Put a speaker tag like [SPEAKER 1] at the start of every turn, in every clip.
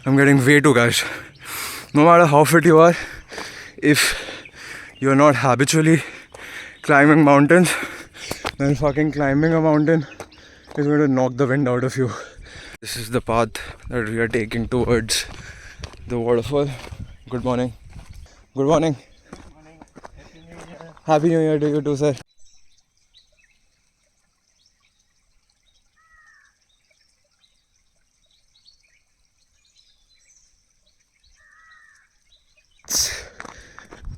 [SPEAKER 1] I'm getting way too gassed. No matter how fit you are, if you're not habitually climbing mountains, then fucking climbing a mountain is going to knock the wind out of you. This is the path that we are taking towards the waterfall. Good morning. Good morning. Happy New Year to you too, sir.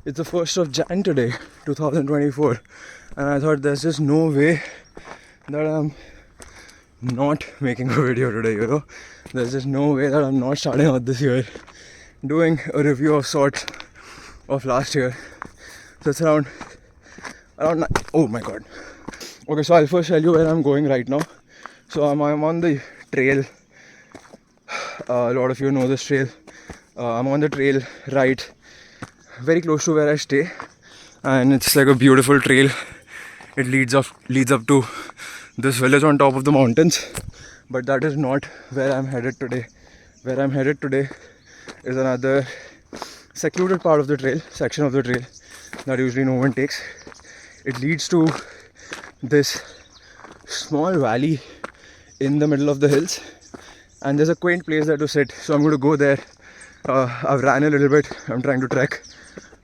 [SPEAKER 1] It's the 1st of Jan today, 2024, and I thought there's just no way that I'm not making a video today, you know. There's just no way that I'm not starting out this year doing a review of sorts of last year. So it's around oh my god. Okay, so I'll first tell you where I'm going right now. So I'm on the trail. A lot of you know this trail. I'm on the trail right very close to where I stay, and it's like a beautiful trail. It leads up to this village on top of the mountains, but that is not where I'm headed today. Where I'm headed today is another secluded part of the trail, section of the trail that usually no one takes. It leads to this small valley in the middle of the hills, and there's a quaint place there to sit. So I'm going to go there. I've ran a little bit. I'm trying to trek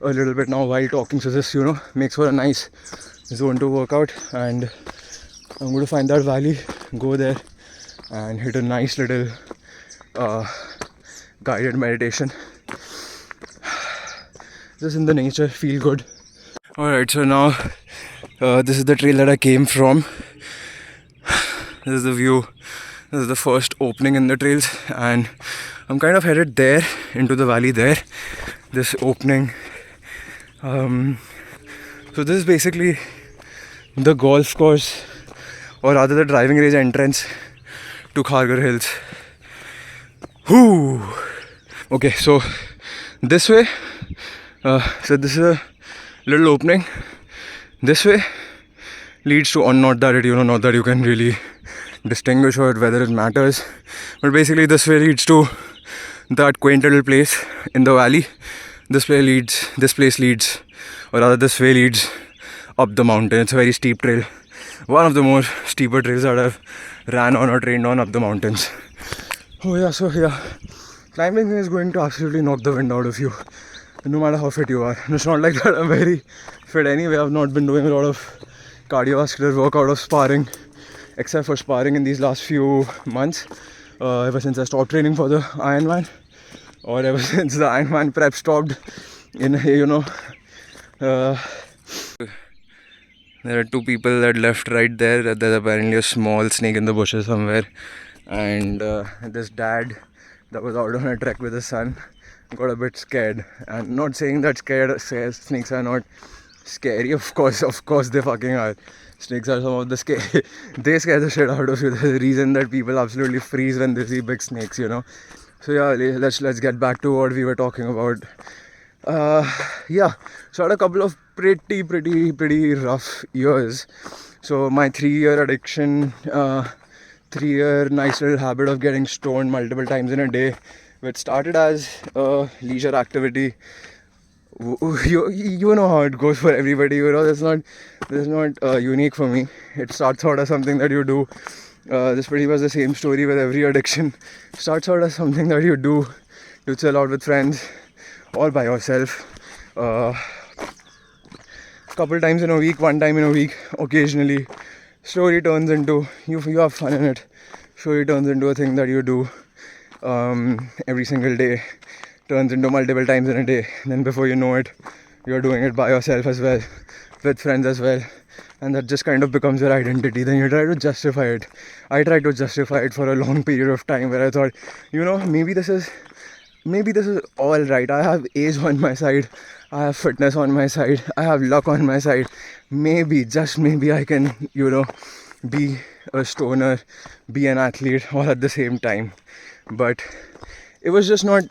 [SPEAKER 1] a little bit now while talking, so this, you know, makes for a nice zone to work out. And I'm going to find that valley, go there and hit a nice little guided meditation. Just in the nature, feel good. Alright, so now this is the trail that I came from. This is the view. This is the first opening in the trails, and I'm kind of headed there into the valley there. This opening. So this is basically the golf course, or rather the driving range entrance to Kharghar Hills. Whoo! Okay, so this way. So this is a little opening. This way leads to, or not that it, you know, not that you can really distinguish or whether it matters, but basically this way leads to that quaint little place in the valley. This way leads, or rather this way leads up the mountain. It's a very steep trail, one of the more steeper trails that I've ran on or trained on up the mountains. Oh yeah, so yeah, climbing is going to absolutely knock the wind out of you, no matter how fit you are. And it's not like that I'm very fit anyway. I've not been doing a lot of cardiovascular work out of sparring, except for sparring in these last few months, ever since I stopped training for the Ironman, or ever since the Ironman prep stopped in, you know. There are two people that left right there. There's apparently a small snake in the bushes somewhere, and this dad that was out on a trek with his son got a bit scared. And not saying that snakes are not scary. Of course they fucking are. Snakes are some of the scary. They scare the shit out of you. There's a reason that people absolutely freeze when they see big snakes, you know. So yeah, let's get back to what we were talking about. Yeah, so I had a couple of pretty rough years. So my 3-year addiction, 3-year nice little habit of getting stoned multiple times in a day, which started as a leisure activity. You know how it goes for everybody, you know. This is not unique for me. It starts out as something that you do. This pretty much the same story with every addiction. Starts out as something that you do to chill out with friends or by yourself. Couple times in a week, one time in a week, occasionally. Slowly turns into, you have fun in it. Slowly turns into a thing that you do every single day. Turns into multiple times in a day. Then before you know it, you're doing it by yourself as well, with friends as well. And that just kind of becomes your identity. Then you try to justify it. I tried to justify it for a long period of time, where I thought, you know, maybe this is all right. I have age on my side, I have fitness on my side, I have luck on my side. Maybe, just maybe, I can, you know, be a stoner, be an athlete all at the same time. But it was just not.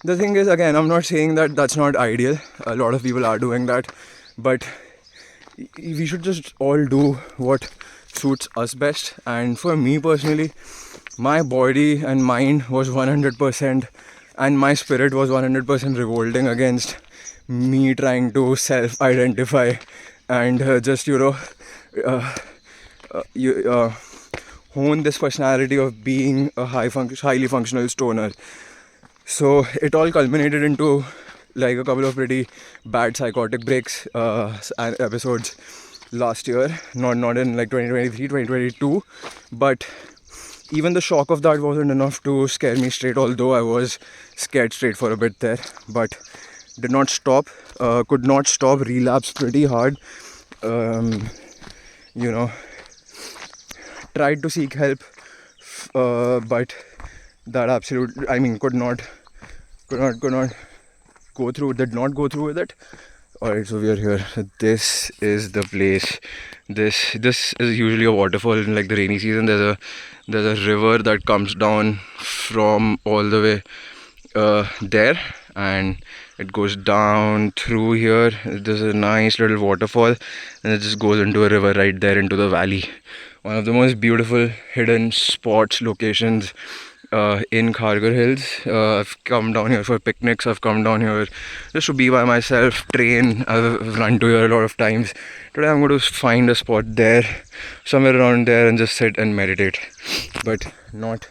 [SPEAKER 1] The thing is, again, I'm not saying that that's not ideal. A lot of people are doing that, but we should just all do what suits us best. And for me personally, my body and mind was 100% and my spirit was 100% revolting against me trying to self-identify and just uh, you hone this personality of being a highly functional stoner. So it all culminated into like a couple of pretty bad psychotic breaks and episodes last year, not in like 2023, 2022, but even the shock of that wasn't enough to scare me straight, although I was scared straight for a bit there, but did not stop, could not stop, relapsed pretty hard. um, you know Tried to seek help, but that could not go through, did not go through with it. Alright, so we are here. This is the place. This is usually a waterfall in like the rainy season. There's a river that comes down from all the way there, and it goes down through here. There's a nice little waterfall, and it just goes into a river right there into the valley. One of the most beautiful hidden spots, locations in Kharghar Hills. I've come down here for picnics. I've come down here just to be by myself, train. I've run to here a lot of times. Today I'm going to find a spot there, somewhere around there, and just sit and meditate. But not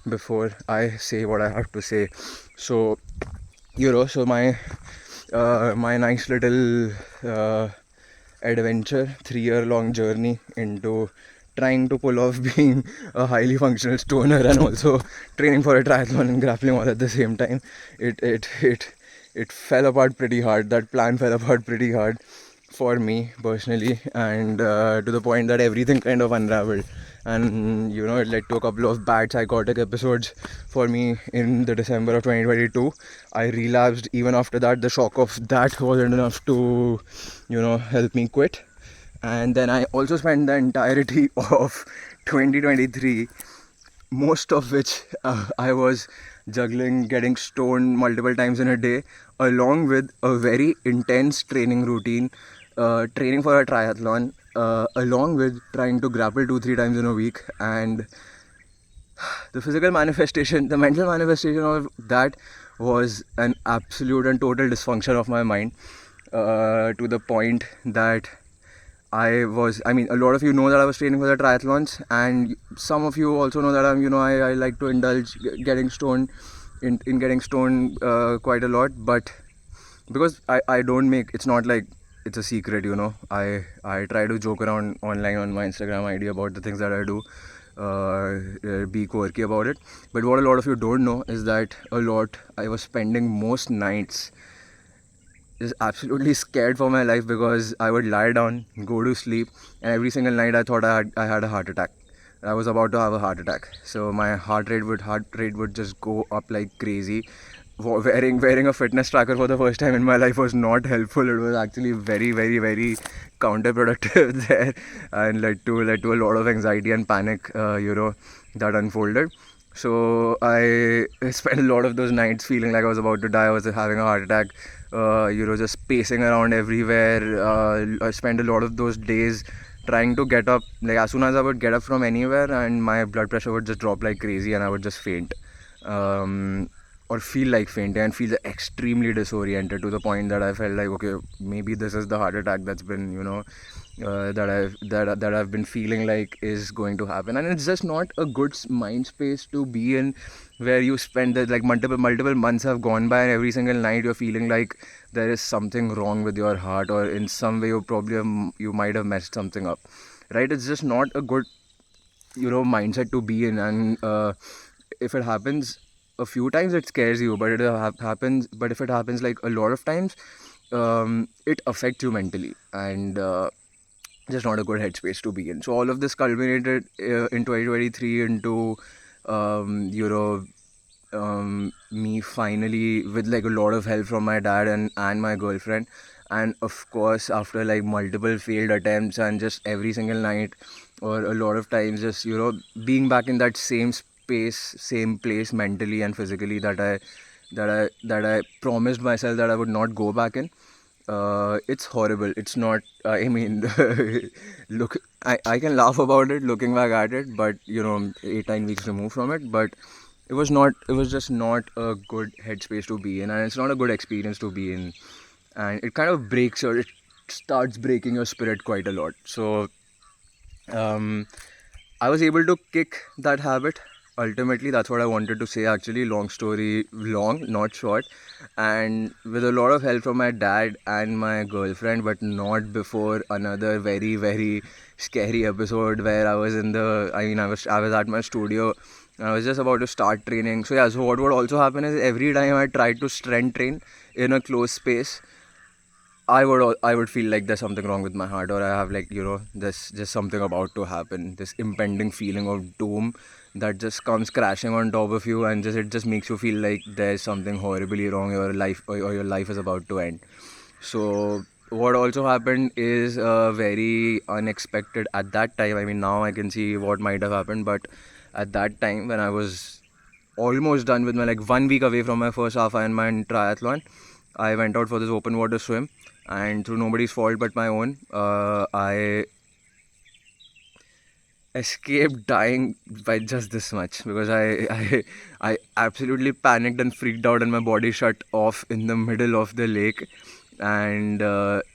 [SPEAKER 1] before I say what I have to say. So, so my nice little adventure, 3-year long journey into trying to pull off being a highly functional stoner and also training for a triathlon and grappling all at the same time. It fell apart pretty hard. That plan fell apart pretty hard for me personally, and to the point that everything kind of unraveled, and it led to a couple of bad psychotic episodes for me in the December of 2022. I relapsed. Even after that, the shock of that wasn't enough to help me quit. And then I also spent the entirety of 2023, most of which I was juggling getting stoned multiple times in a day, along with a very intense training routine, training for a triathlon, along with trying to grapple 2-3 times in a week. And the physical manifestation, the mental manifestation of that was an absolute and total dysfunction of my mind, to the point that a lot of you know that I was training for the triathlons, and some of you also know that I like to indulge getting stoned, in getting stoned quite a lot. But because I don't make, it's not like it's a secret, I try to joke around online on my Instagram ID about the things that I do, be quirky about it. But what a lot of you don't know is that I was spending most nights just absolutely scared for my life, because I would lie down, go to sleep, and every single night I thought I had a heart attack. I was about to have a heart attack. So my heart rate would just go up like crazy. Wearing a fitness tracker for the first time in my life was not helpful. It was actually very, very, very counterproductive there, and led to a lot of anxiety and panic, that unfolded. So I spent a lot of those nights feeling like I was about to die. I was having a heart attack, just pacing around everywhere. I spent a lot of those days trying to get up. Like, as soon as I would get up from anywhere, and my blood pressure would just drop like crazy, and I would just faint, or feel like fainting, and feel extremely disoriented, to the point that I felt like, okay, maybe this is the heart attack that's been, that I've been feeling like is going to happen. And it's just not a good mind space to be in, where you spend like multiple months have gone by, and every single night you're feeling like there is something wrong with your heart, or in some way you might have messed something up, right? It's just not a good mindset to be in. And if it happens a few times, it scares you, but if it happens like a lot of times, it affects you mentally, and just not a good headspace to be in. So all of this culminated in 2023 into me finally, with like a lot of help from my dad and my girlfriend, and of course after like multiple failed attempts, and just every single night, or a lot of times, just being back in that same space, same place, mentally and physically, that I promised myself that I would not go back in. It's horrible. It's not. I mean, look. I can laugh about it looking back at it, but 8 9 weeks removed from it. But it was not. It was just not a good headspace to be in, and it's not a good experience to be in. And it kind of breaks your. It starts breaking your spirit quite a lot. So um, I was able to kick that habit. Ultimately, that's what I wanted to say. Actually, long story long, not short, and with a lot of help from my dad and my girlfriend, but not before another very very scary episode where I was in the. I mean, I was at my studio. I was just about to start training. So yeah. So what would also happen is every time I tried to strength train in a closed space, I would feel like there's something wrong with my heart, or I have like there's just something about to happen. This impending feeling of doom that just comes crashing on top of you, and it just makes you feel like there's something horribly wrong. Your life or your life is about to end. So what also happened is very unexpected at that time. I mean, now I can see what might have happened, but at that time when I was almost done with my like 1 week away from my first half Ironman triathlon, I went out for this open water swim, and through nobody's fault but my own, I escaped dying by just this much because I absolutely panicked and freaked out, and my body shut off in the middle of the lake. And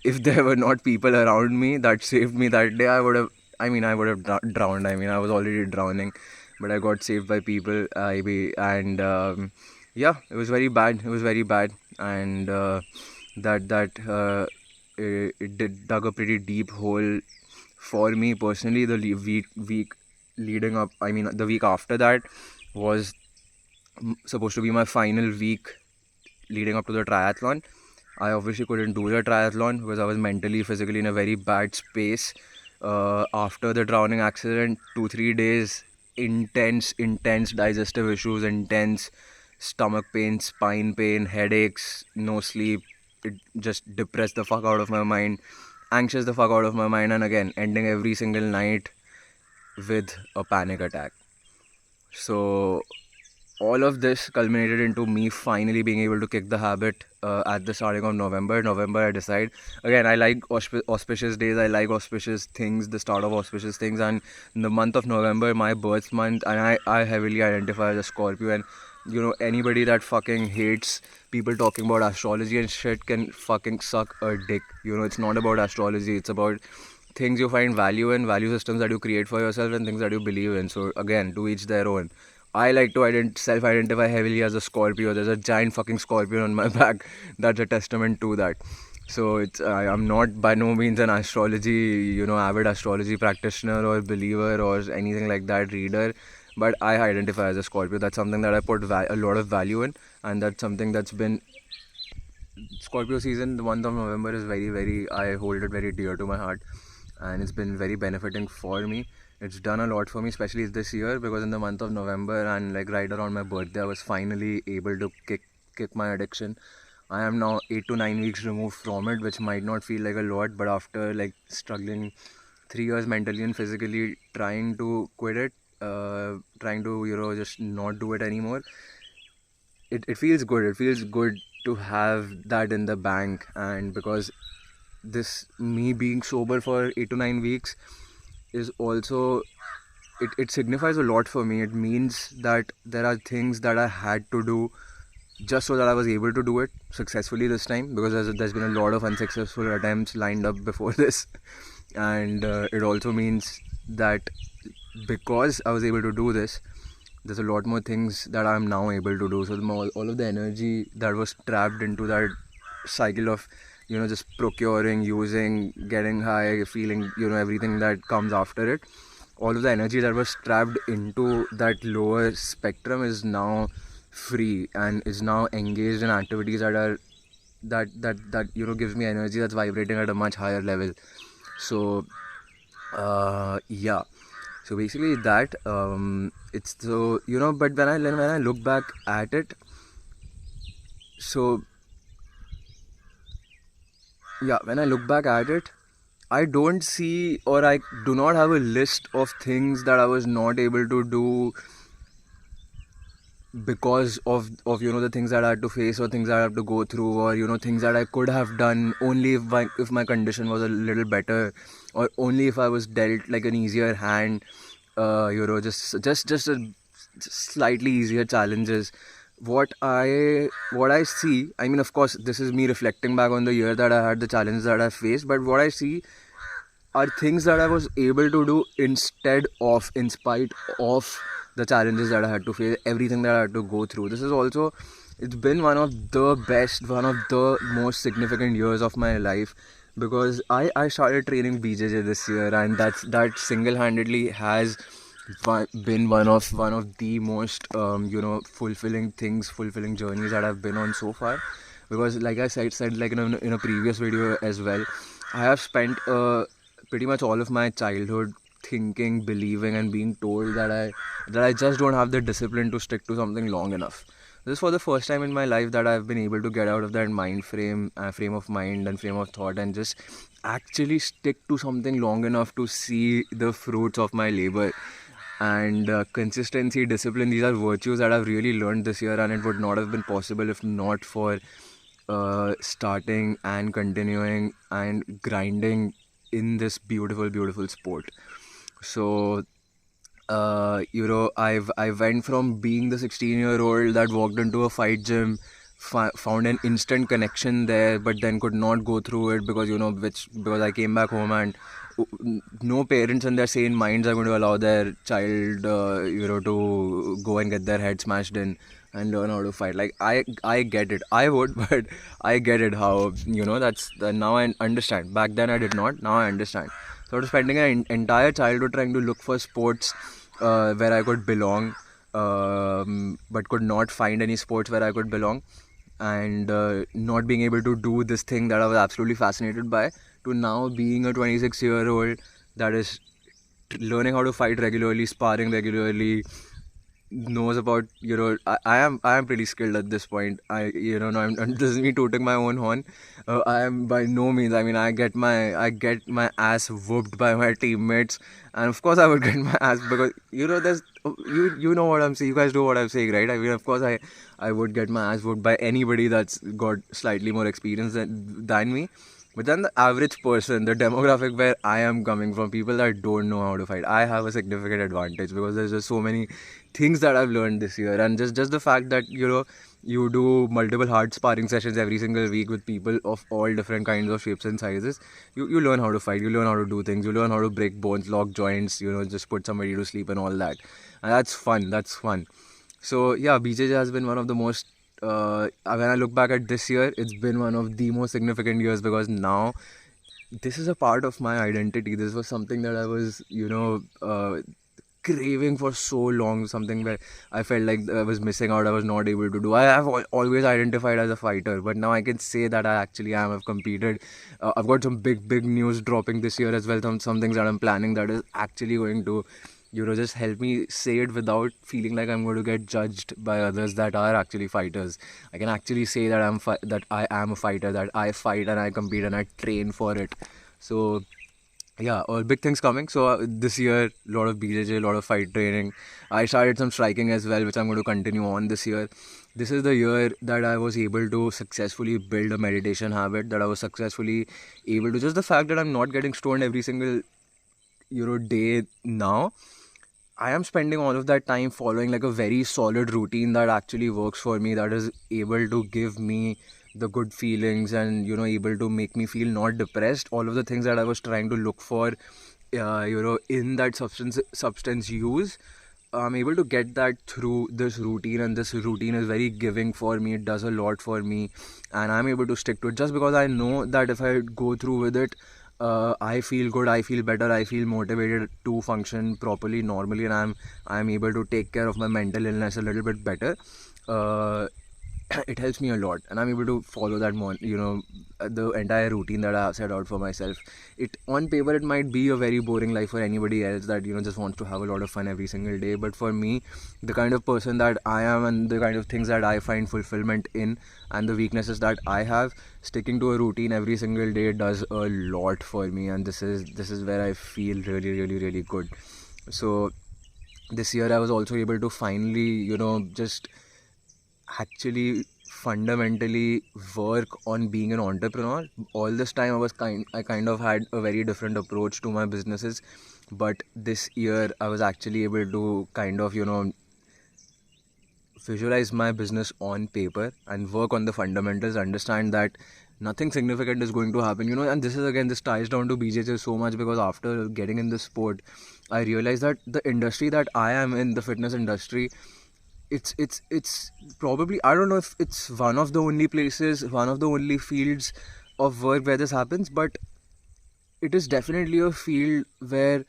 [SPEAKER 1] if there were not people around me that saved me that day, I would have drowned. I mean, I was already drowning, but I got saved by people. And yeah, it was very bad. It was very bad, and that it did dug a pretty deep hole for me personally. The week leading up, I mean, the week after that was supposed to be my final week leading up to the triathlon. I obviously couldn't do the triathlon because I was mentally, physically in a very bad space. After the drowning accident, 2 3 days, intense digestive issues, intense stomach pain, spine pain, headaches, no sleep. It just depressed the fuck out of my mind, anxious the fuck out of my mind, and again, ending every single night with a panic attack. So all of this culminated into me finally being able to kick the habit at the starting of November. November, I decide again. I like auspicious days. I like auspicious things. The start of auspicious things, and in the month of November, my birth month, and I heavily identify as a Scorpio. And anybody that fucking hates people talking about astrology and shit can fucking suck a dick. It's not about astrology. It's about things you find value in, value systems that you create for yourself, and things that you believe in. So again, to each their own. I like to self-identify heavily as a Scorpio. There's a giant fucking scorpion on my back. That's a testament to that. So I'm not by no means an astrology, avid astrology practitioner or believer or anything like that, reader. But I identify as a Scorpio. That's something that I put a lot of value in, and that's something that's been Scorpio season. The month of November is very, very. I hold it very dear to my heart, and it's been very benefiting for me. It's done a lot for me, especially this year, because in the month of November and like right around my birthday, I was finally able to kick my addiction. I am now 8 to 9 weeks removed from it, which might not feel like a lot, but after like struggling 3 years mentally and physically trying to quit it, trying to just not do it anymore, it feels good. It feels good to have that in the bank, and because this me being sober for 8 to 9 weeks is also it signifies a lot for me. It means that there are things that I had to do just so that I was able to do it successfully this time, because there's been a lot of unsuccessful attempts lined up before this. And it also means that because I was able to do this, there's a lot more things that I'm now able to do. So all of the energy that was trapped into that cycle of just procuring, using, getting high, feeling everything that comes after it, all of the energy that was trapped into that lower spectrum is now free and is now engaged in activities that are that gives me energy that's vibrating at a much higher level. So yeah, so basically that it's so but when I look back at it, so yeah, when I look back at it, I don't see, or I do not have a list of things that I was not able to do because of the things that I had to face, or things that I have to go through, or things that I could have done only if my condition was a little better, or only if I was dealt like an easier hand, just slightly easier challenges. What I see, I mean, of course, this is me reflecting back on the year that I had, the challenges that I faced, but what I see are things that I was able to do in spite of the challenges that I had to face, everything that I had to go through. It's been one of the best, one of the most significant years of my life, because I started training BJJ this year, and that single-handedly has been one of the most fulfilling journeys that I've been on so far. Because like I said like in a previous video as well, I have spent pretty much all of my childhood thinking, believing, and being told that I just don't have the discipline to stick to something long enough. This is for the first time in my life that I've been able to get out of that frame of mind and frame of thought, and just actually stick to something long enough to see the fruits of my labor. And consistency, discipline, these are virtues that I've really learned this year, and it would not have been possible if not for starting and continuing and grinding in this beautiful sport. So I went from being the 16-year-old that walked into a fight gym, found an instant connection there, but then could not go through it because because I came back home, and no parents in their sane minds are going to allow their child to go and get their head smashed in and learn how to fight. Like, I get it, I would, but I get it how now I understand. Back then I did not, now I understand. So I was spending an entire childhood trying to look for sports where I could belong, but could not find any sports where I could belong, and not being able to do this thing that I was absolutely fascinated by, to now being a 26-year-old that is learning how to fight regularly, sparring regularly, knows about I am pretty skilled at this point. No, this is me tooting my own horn. I am by no means, I mean, I get my ass whooped by my teammates, and of course I would get my ass because there's you know what I'm saying, you guys know what I'm saying, right? I mean, of course I would get my ass whooped by anybody that's got slightly more experience than me. But then the average person, the demographic where I am coming from, people that don't know how to fight, I have a significant advantage because there's just so many things that I've learned this year, and just the fact that you do multiple hard sparring sessions every single week with people of all different kinds of shapes and sizes. You learn how to fight, you learn how to do things, you learn how to break bones, lock joints, just put somebody to sleep and all that, and that's fun. That's fun. So yeah, BJJ has been one of the most. When I look back at this year, it's been one of the most significant years because now this is a part of my identity. This was something that I was, craving for so long. Something where I felt like I was missing out. I was not able to do. I have always identified as a fighter, but now I can say that I actually am. I've competed. I've got some big news dropping this year as well. Some things that I'm planning that is actually going to just help me say it without feeling like I'm going to get judged by others that are actually fighters. I can actually say that that I am a fighter, that I fight and I compete and I train for it. So yeah, all big things coming. So this year, a lot of BJJ, a lot of fight training. I started some striking as well, which I'm going to continue on this year. This is the year that I was able to successfully build a meditation habit, that I was successfully able to, just the fact that I'm not getting stoned every single day now. I am spending all of that time following like a very solid routine that actually works for me, that is able to give me the good feelings and able to make me feel not depressed. All of the things that I was trying to look for, in that substance use, I'm able to get that through this routine, and this routine is very giving for me. It does a lot for me, and I'm able to stick to it just because I know that if I go through with it, I feel good, I feel better, I feel motivated to function properly, normally, and I'm able to take care of my mental illness a little bit better. Uh, it helps me a lot, and I'm able to follow that the entire routine that I have set out for myself. It on paper it might be a very boring life for anybody else that just wants to have a lot of fun every single day, but for me, the kind of person that I am and the kind of things that I find fulfillment in, and the weaknesses that I have, sticking to a routine every single day does a lot for me, and this is where I feel really good. So this year I was also able to finally, just actually fundamentally work on being an entrepreneur. All this time I kind of had a very different approach to my businesses, but this year I was actually able to kind of, visualize my business on paper and work on the fundamentals, understand that nothing significant is going to happen, and this is again, this ties down to BJJ so much, because after getting in this sport, I realized that the industry that I am in, the fitness industry, it's probably, I don't know if it's one of the only places, one of the only fields of work where this happens, but it is definitely a field where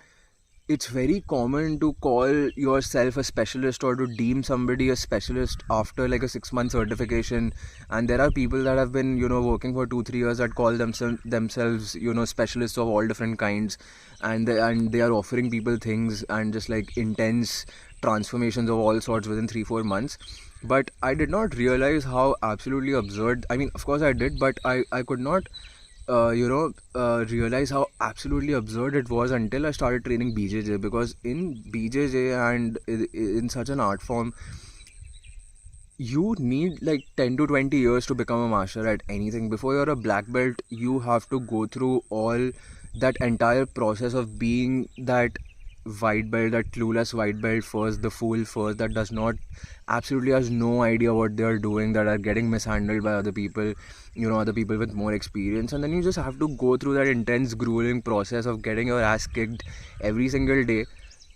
[SPEAKER 1] it's very common to call yourself a specialist or to deem somebody a specialist after like a 6 month certification. And there are people that have been, working for 2-3 years that call themselves, specialists of all different kinds, and they are offering people things and just like intense transformations of all sorts within 3-4 months. But I did not realize how absolutely absurd, I mean, of course I did, but I could not realize how absolutely absurd it was until I started training BJJ. Because in BJJ and in such an art form, you need like 10 to 20 years to become a master at anything. Before you're a black belt, you have to go through all that entire process of being that white belt, that clueless white belt first, the fool first, that does not, absolutely has no idea what they are doing, that are getting mishandled by other people, other people with more experience. And then you just have to go through that intense, grueling process of getting your ass kicked every single day,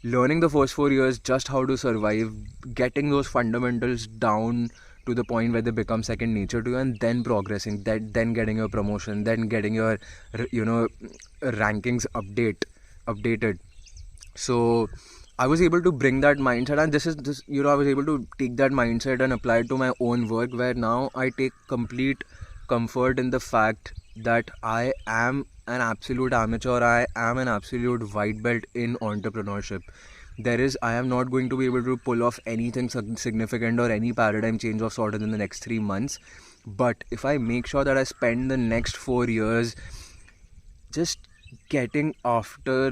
[SPEAKER 1] learning the first 4 years just how to survive, getting those fundamentals down to the point where they become second nature to you, and then progressing, then getting your promotion, then getting your, rankings updated. So I was able to bring that mindset, and this I was able to take that mindset and apply it to my own work, where now I take complete comfort in the fact that I am an absolute amateur, I am an absolute white belt in entrepreneurship. I am not going to be able to pull off anything significant or any paradigm change of sort in the next 3 months. But if I make sure that I spend the next 4 years just getting after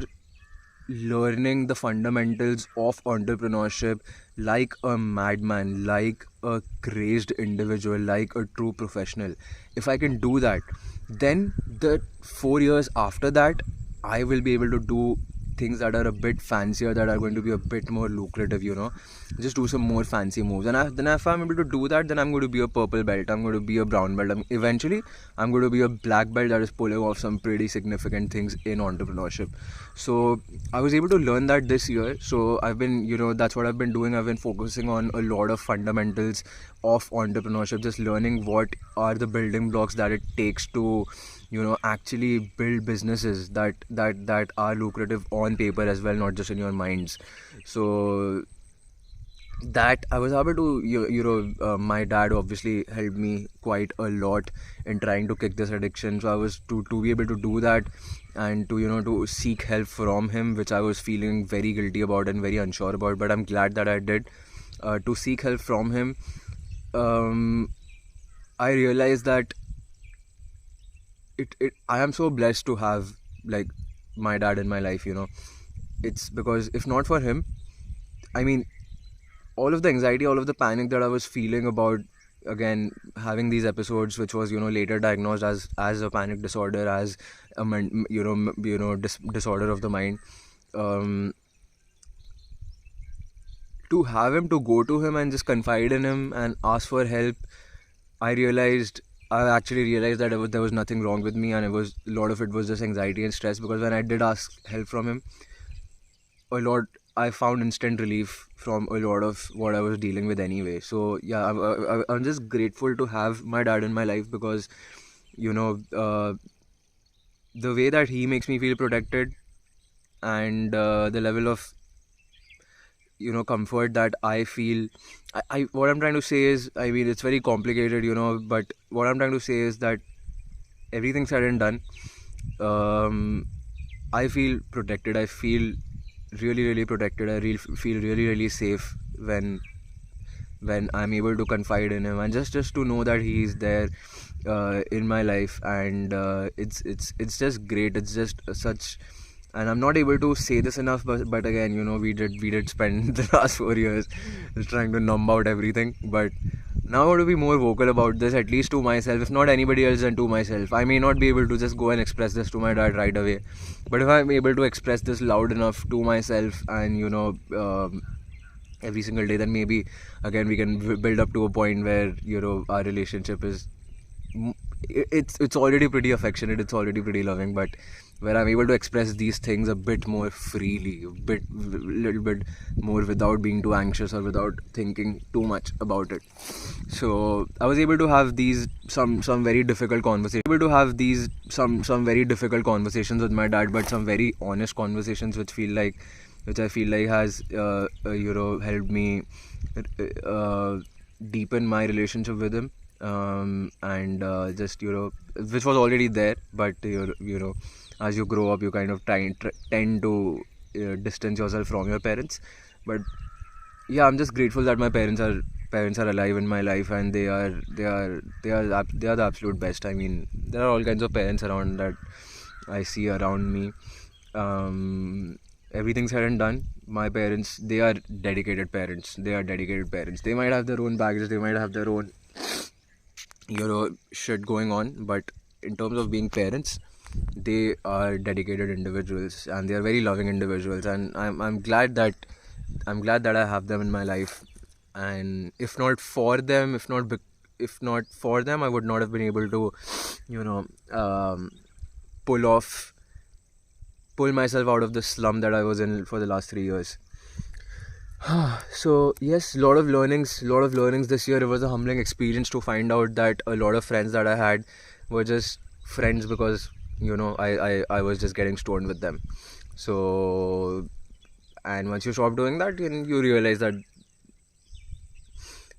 [SPEAKER 1] learning the fundamentals of entrepreneurship like a madman, like a crazed individual, like a true professional, if I can do that, then the 4 years after that, I will be able to do things that are a bit fancier, that are going to be a bit more lucrative, just do some more fancy moves. And then if I'm able to do that, then I'm going to be a purple belt, I'm going to be a brown belt, eventually I'm going to be a black belt that is pulling off some pretty significant things in entrepreneurship. So I was able to learn that this year. So I've been, that's what I've been doing. I've been focusing on a lot of fundamentals of entrepreneurship, just learning what are the building blocks that it takes to, actually build businesses that are lucrative on paper as well, not just in your minds. So that I was able to, my dad obviously helped me quite a lot in trying to kick this addiction. So I was to be able to do that, and to, to seek help from him, which I was feeling very guilty about and very unsure about, but I'm glad that I did, to seek help from him. I realized that I am so blessed to have like my dad in my life. It's because if not for him, I mean, all of the anxiety, all of the panic that I was feeling about, again, having these episodes, which was, later diagnosed as a panic disorder, as a disorder of the mind, to have him, to go to him and just confide in him and ask for help, I actually realized that there was nothing wrong with me, and a lot of it was just anxiety and stress. Because when I did ask help from him, I found instant relief from a lot of what I was dealing with anyway. So yeah, I'm just grateful to have my dad in my life, because the way that he makes me feel protected, and the level of comfort that I feel. What I'm trying to say is, I mean, it's very complicated, but what I'm trying to say is that everything said and done, I feel protected. I feel really, really protected. I feel really, really safe when I'm able to confide in him, and just to know that he's there in my life. And it's just great. It's just such and I'm not able to say this enough, but again, we did spend the last 4 years just trying to numb out everything. But now I want to be more vocal about this, at least to myself, if not anybody else, then to myself. I may not be able to just go and express this to my dad right away, but if I'm able to express this loud enough to myself, and every single day, then maybe again we can build up to a point where our relationship is it's already pretty affectionate, it's already pretty loving, but where I'm able to express these things a bit more freely, little bit more without being too anxious or without thinking too much about it. So I was able to have these some very difficult conversations. Some very difficult conversations with my dad, but some very honest conversations, which I feel like has helped me deepen my relationship with him. And just which was already there, but as you grow up, you kind of tend to distance yourself from your parents. But yeah, I'm just grateful that my parents are alive in my life, and they are the absolute best. I mean, there are all kinds of parents around that I see around me. Everything said and done, my parents, they are dedicated parents. They might have their own baggage, they might have their own shit going on, but in terms of being parents, they are dedicated individuals, and they are very loving individuals, and I'm glad that I have them in my life. And if not for them, I would not have been able to pull myself out of the slum that I was in for the last 3 years. So yes, lot of learnings this year. It was a humbling experience to find out that a lot of friends that I had were just friends because I was just getting stoned with them. So, and once you stop doing that, you realize that.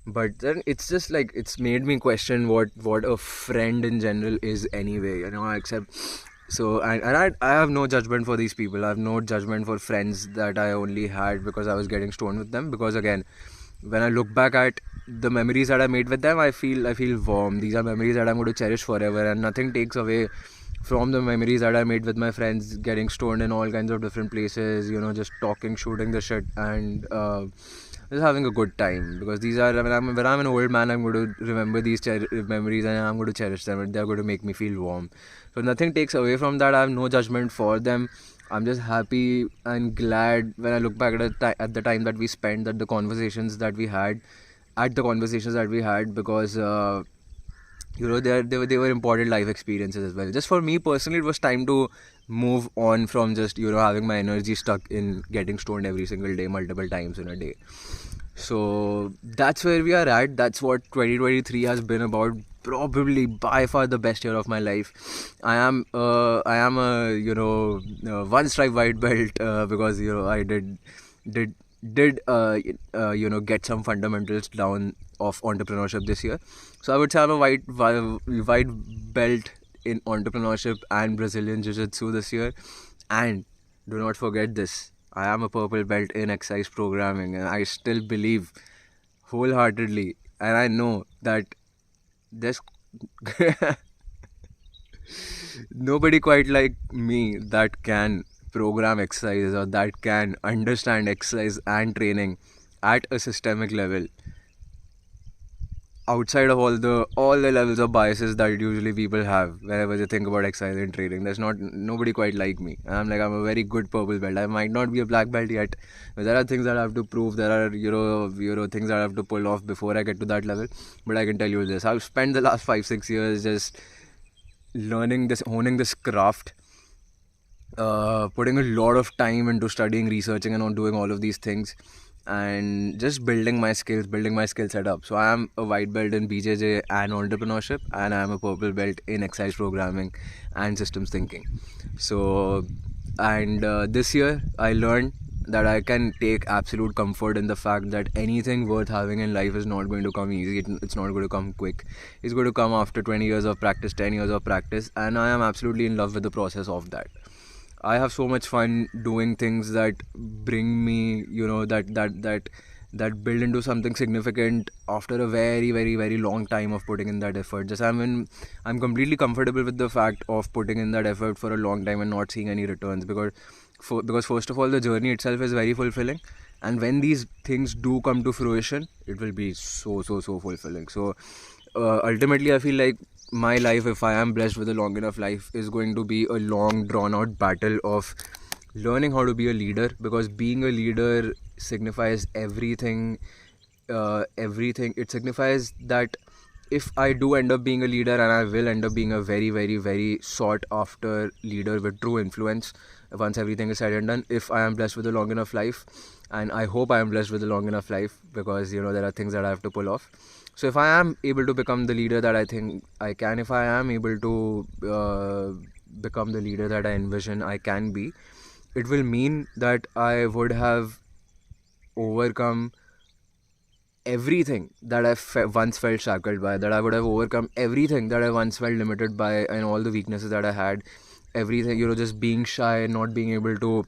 [SPEAKER 1] But then it's just like, it's made me question what a friend in general is anyway, except. So, and I have no judgment for these people. I have no judgment for friends that I only had because I was getting stoned with them. Because again, when I look back at the memories that I made with them, I feel warm. These are memories that I'm going to cherish forever, and nothing takes away from the memories that I made with my friends, getting stoned in all kinds of different places, just talking, shooting the shit, and just having a good time. Because these are, when I'm an old man, I'm going to remember these memories, and I'm going to cherish them, and they're going to make me feel warm. So nothing takes away from that. I have no judgment for them. I'm just happy and glad when I look back at the time that we spent, at the conversations that we had, because they were important life experiences as well. Just for me personally, it was time to move on from just having my energy stuck in getting stoned every single day, multiple times in a day. So that's where we are at. That's what 2023 has been about. Probably by far the best year of my life. I am a one stripe white belt because I did get some fundamentals down of entrepreneurship this year. So I would say I'm a white belt in entrepreneurship and Brazilian Jiu-Jitsu this year. And do not forget this, I am a purple belt in exercise programming, and I still believe wholeheartedly, and I know that there's nobody quite like me that can program exercise, or that can understand exercise and training at a systemic level, outside of all the levels of biases that usually people have whenever they think about exercise and training. There's nobody quite like me. I'm a very good purple belt. I might not be a black belt yet, but there are things that I have to prove. There are things that I have to pull off before I get to that level. But I can tell you this: I've spent the last 5-6 years just honing this craft, putting a lot of time into studying, researching, and on doing all of these things, and just building my skill set up. So I am a white belt in BJJ and entrepreneurship, and I am a purple belt in exercise programming and systems thinking. So, and this year I learned that I can take absolute comfort in the fact that anything worth having in life is not going to come easy. It's not going to come quick. It's going to come after 20 years of practice, 10 years of practice, and I am absolutely in love with the process of that. I have so much fun doing things that bring me, that build into something significant after a very, very, very long time of putting in that effort. I'm completely comfortable with the fact of putting in that effort for a long time and not seeing any returns, because because first of all, the journey itself is very fulfilling, and when these things do come to fruition, it will be so fulfilling. So ultimately, I feel like my life, if I am blessed with a long enough life, is going to be a long drawn out battle of learning how to be a leader, because being a leader signifies everything. Everything, it signifies that if I do end up being a leader, and I will end up being a very sought after leader with true influence once everything is said and done, if I am blessed with a long enough life, and I hope I am blessed with a long enough life, because there are things that I have to pull off. So if I am able to become the leader that I think I can, if I am able to become the leader that I envision I can be, it will mean that I would have overcome everything that once felt shackled by, that I would have overcome everything that I once felt limited by, and all the weaknesses that I had, everything, just being shy, not being able to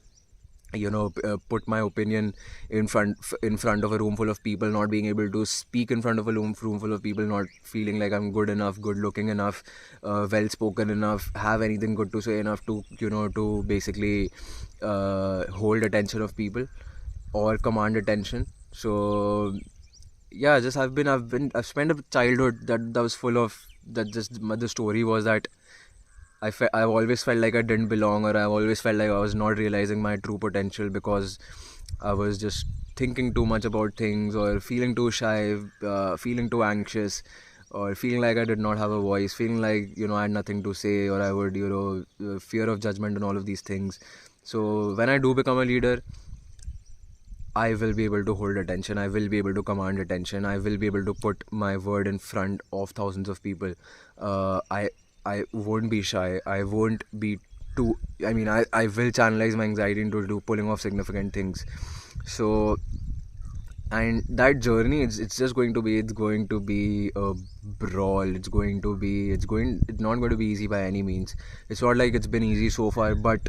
[SPEAKER 1] put my opinion in front of a room full of people, not being able to speak in front of a room full of people, not feeling like I'm good enough, good looking enough, well spoken enough, have anything good to say enough to to basically hold attention of people or command attention. So yeah, just I've spent a childhood that was full of that. Just the story was that I've always felt like I didn't belong, or I've always felt like I was not realizing my true potential, because I was just thinking too much about things, or feeling too shy, feeling too anxious, or feeling like I did not have a voice, feeling like I had nothing to say, or I would fear of judgment and all of these things. So when I do become a leader, I will be able to hold attention. I will be able to command attention. I will be able to put my word in front of thousands of people. I won't be shy. I won't be too. I mean, I will channelize my anxiety into pulling off significant things. So, and that journey, it's just going to be, it's going to be a brawl. It's not going to be easy by any means. It's not like it's been easy so far, but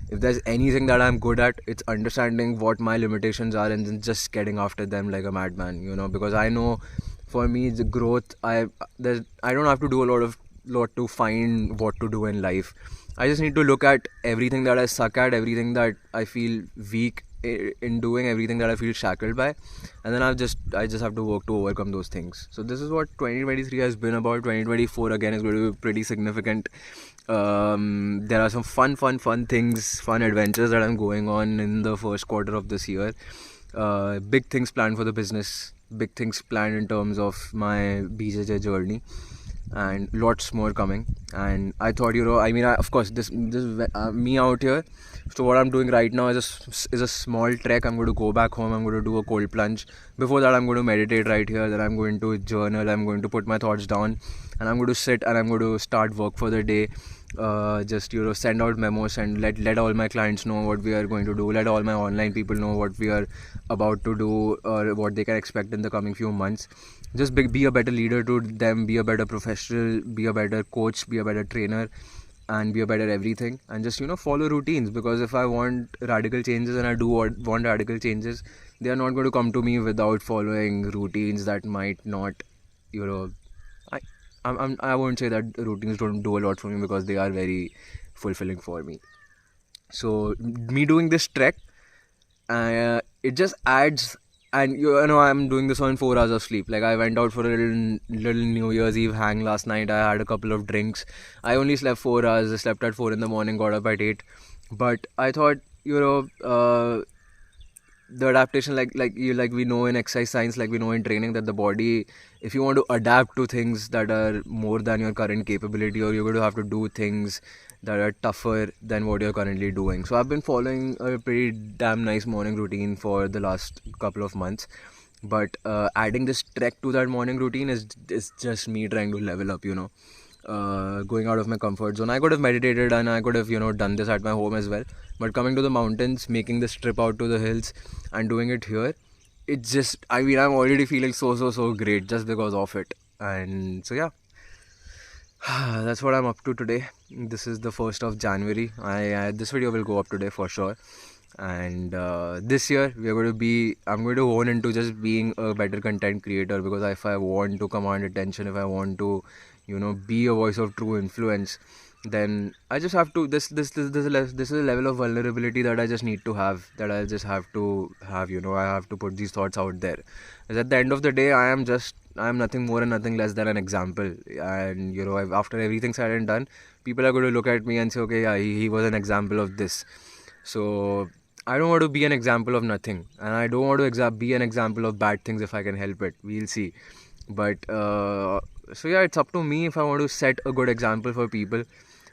[SPEAKER 1] if there's anything that I'm good at, it's understanding what my limitations are and then just getting after them like a madman, because I know, for me, the growth, I don't have to do a lot to find what to do in life. I just need to look at everything that I suck at, everything that I feel weak in doing, everything that I feel shackled by, and then I just have to work to overcome those things. So this is what 2023 has been about. 2024 again is going to be pretty significant. There are some fun things, fun adventures that I'm going on in the first quarter of this year. Big things planned for the business, big things planned in terms of my BJJ journey, and lots more coming. And I thought, of course, this me out here. So what I'm doing right now is a small trek. I'm going to go back home. I'm going to do a cold plunge. Before that, I'm going to meditate right here. Then I'm going to journal. I'm going to put my thoughts down, and I'm going to sit and I'm going to start work for the day. Just send out memos and let all my clients know what we are going to do. Let all my online people know what we are about to do, or what they can expect in the coming few months. Just be a better leader to them, be a better professional, be a better coach, be a better trainer, and be a better everything. And just follow routines, because if I want radical changes, and I do want radical changes, they are not going to come to me without following routines that might not, I won't say that routines don't do a lot for me, because they are very fulfilling for me. So me doing this trek, it just adds. And I'm doing this on 4 hours of sleep. Like, I went out for a little New Year's Eve hang last night. I had a couple of drinks. I only slept 4 hours. I slept at 4 in the morning, got up at 8. But I thought, the adaptation, like we know in exercise science, like we know in training, that the body, if you want to adapt to things that are more than your current capability, or you're going to have to do things that are tougher than what you're currently doing. So I've been following a pretty damn nice morning routine for the last couple of months, but adding this trek to that morning routine is just me trying to level up, going out of my comfort zone. I could have meditated and I could have done this at my home as well, but coming to the mountains, making this trip out to the hills and doing it here, it's just, I'm already feeling so great just because of it. And so yeah, that's what I'm up to today. This is the 1st of January. This video will go up today for sure. And this year I'm going to hone into just being a better content creator, because if I want to command attention, if I want to be a voice of true influence, then I just have to this is a level of vulnerability that I just need to have, that I just have to have, I have to put these thoughts out there. Because at the end of the day, I am nothing more and nothing less than an example. And after everything said and done, people are going to look at me and say, okay, yeah, he was an example of this. So I don't want to be an example of nothing, and I don't want to be an example of bad things if I can help it. We'll see. But so yeah, it's up to me if I want to set a good example for people.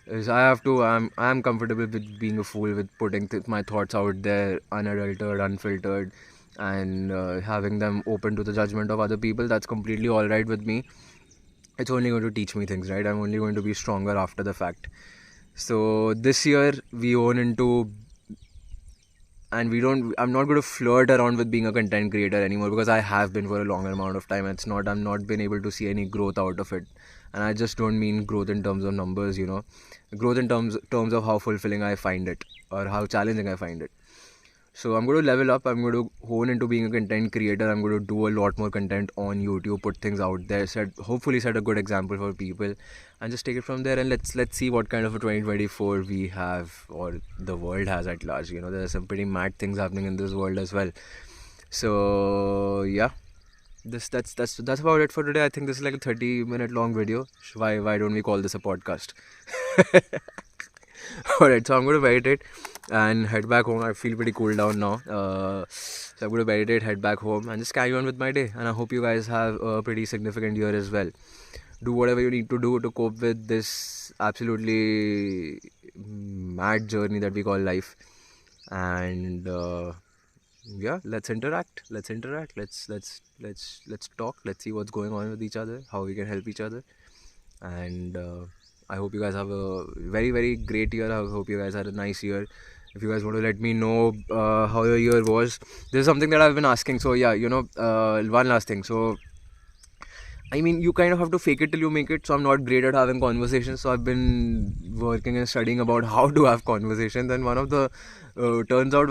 [SPEAKER 1] Is I have to. I'm comfortable with being a fool, with putting my thoughts out there, unadulterated, unfiltered, and having them open to the judgment of other people. That's completely all right with me. It's only going to teach me things, right? I'm only going to be stronger after the fact. So this year we own into, and I'm not going to flirt around with being a content creator anymore, because I have been for a longer amount of time. I'm not been able to see any growth out of it. And I just don't mean growth in terms of numbers, growth in terms of how fulfilling I find it, or how challenging I find it. So I'm going to level up. I'm going to hone into being a content creator. I'm going to do a lot more content on YouTube, put things out there, hopefully set a good example for people, and just take it from there. And let's see what kind of a 2024 we have, or the world has at large. There are some pretty mad things happening in this world as well. So yeah, that's about it for today. I think this is like a 30-minute long video. Why don't we call this a podcast? Alright, so I'm going to meditate and head back home. I feel pretty cool down now. So I'm going to meditate, head back home, and just carry on with my day. And I hope you guys have a pretty significant year as well. Do whatever you need to do to cope with this absolutely mad journey that we call life. And yeah, let's interact. Let's talk. Let's see what's going on with each other, how we can help each other. And I hope you guys have a very, very great year. I hope you guys had a nice year. If you guys want to let me know how your year was, this is something that I've been asking. So yeah, one last thing. So I mean, you kind of have to fake it till you make it. So I'm not great at having conversations. So I've been working and studying about how to have conversations. And turns out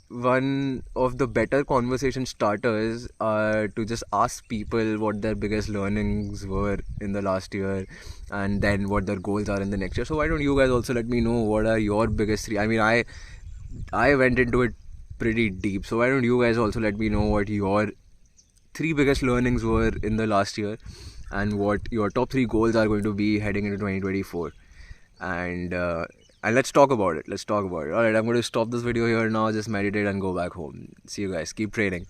[SPEAKER 1] one of the better conversation starters are to just ask people what their biggest learnings were in the last year, and then what their goals are in the next year. So why don't you guys also let me know what are your biggest three? I mean, I went into it pretty deep. So why don't you guys also let me know what your three biggest learnings were in the last year, and what your top three goals are going to be heading into 2024. And let's talk about it. Alright, I'm going to stop this video here now. Just meditate and go back home. See you guys. Keep training.